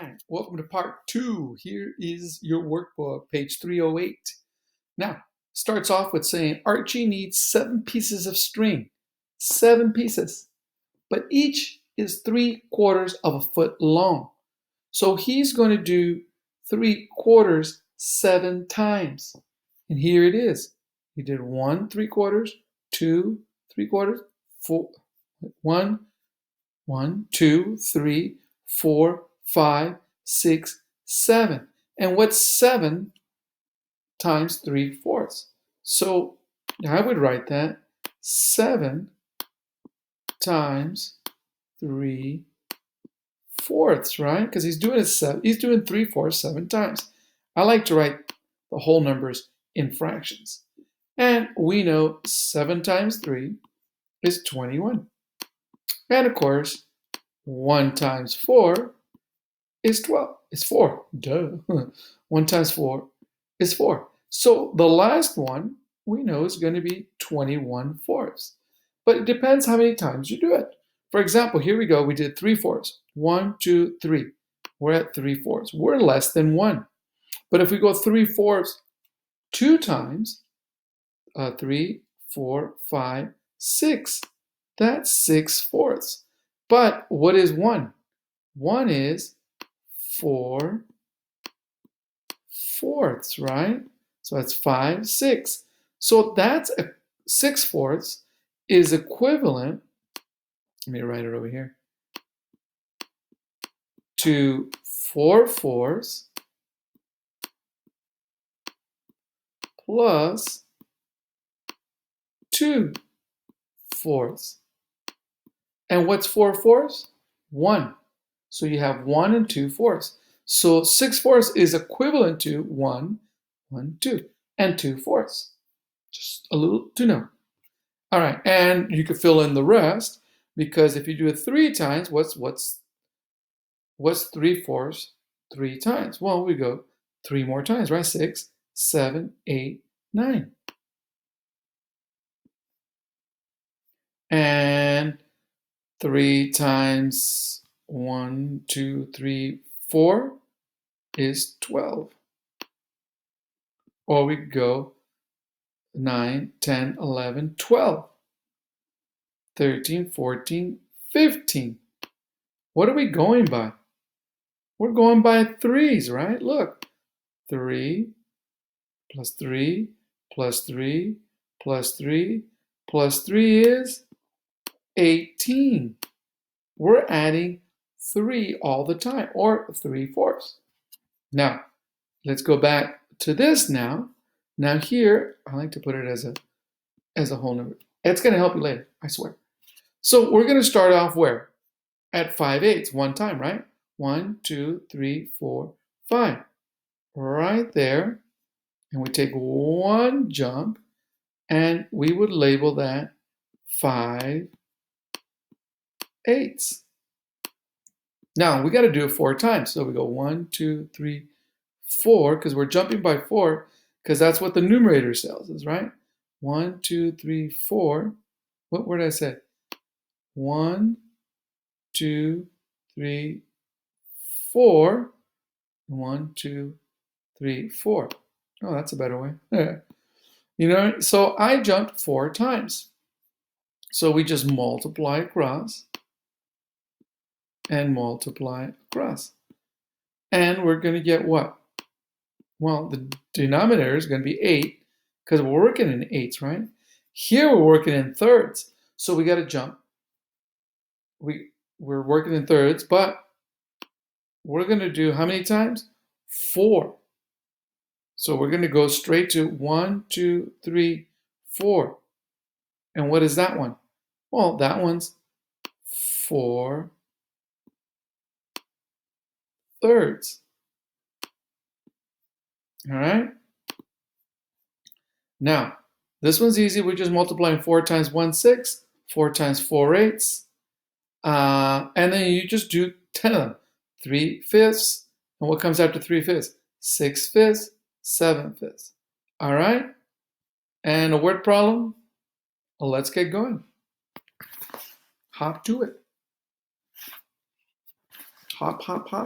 right, welcome to part 2. Here is your workbook, page 308. Now, starts off with saying Archie needs 7 pieces of string. 7 pieces. But each is 3/4 of a foot long. So he's going to do 3/4 7 times. And here it is. He did 1 3/4, 2 3/4, 4, 1, 2, 3, 4, 5, 6, 7. And what's 7 times 3/4? So I would write that 7 times 3/4, right? Because he's doing 3/4 7 times. I like to write the whole numbers in fractions. And we know 7 times 3 is 21. And of course, 1 times 4 is 12. It's 4. Duh. 1 times 4 is 4. So the last one we know is going to be 21/4. But it depends how many times you do it. For example, here we go. We did 3/4. 1, 2, 3. We're at 3/4. We're less than 1. But if we go 3/4 2 times, 3, 4, 5, 6. That's 6/4. But what is 1? 1 is 4/4, right? So that's 5, 6. So that's 6/4 is equivalent, let me write it over here, to 4/4 plus 2/4. And what's 4/4? 1. So you have 1 and 2/4. So 6/4 is equivalent to 1, 1, 2, and 2/4. Just a little to know. All right, and you could fill in the rest, because if you do it 3 times, what's 3/4 3 times? Well, we go 3 more times, right? 6, 7, 8, 9. And 3 times 1, 2, 3, 4 is 12. Or we could go 9, 10, 11, 12, 13, 14, 15. What are we going by? We're going by 3s, right? Look, 3 plus 3 plus 3 plus 3 plus 3 is 18. We're adding 3 all the time, or 3/4. Now, let's go back to this now. Now here, I like to put it as a whole number. It's going to help you later, I swear. So we're going to start off where? At 5/8, 1 time, right? 1, 2, 3, 4, 5. Right there. And we take 1 jump, and we would label that 5/8. Now we got to do it 4 times. So we go 1, 2, 3, 4, because we're jumping by 4, because that's what the numerator tells us, right? 1, 2, 3, 4. What did I say? 1, 2, 3, 4. 1, 2, 3, 4. Oh, that's a better way. So I jumped 4 times. So we just multiply across and multiply across. And we're going to get what? Well, the denominator is going to be 8, because we're working in 8s, right? Here we're working in thirds. So we got to jump. We're working in thirds, but we're going to do how many times? 4. So we're going to go straight to 1, 2, 3, 4. And what is that one? Well, that one's 4/3. All right? Now, this one's easy. We're just multiplying 4 times 1, 6. 4 times 4, 8. And then you just do 10 of them. 3/5. And what comes after 3/5? 6/5, 7/5. All right? And a word problem? Well, let's get going. Hop to it. Hop, hop, hop.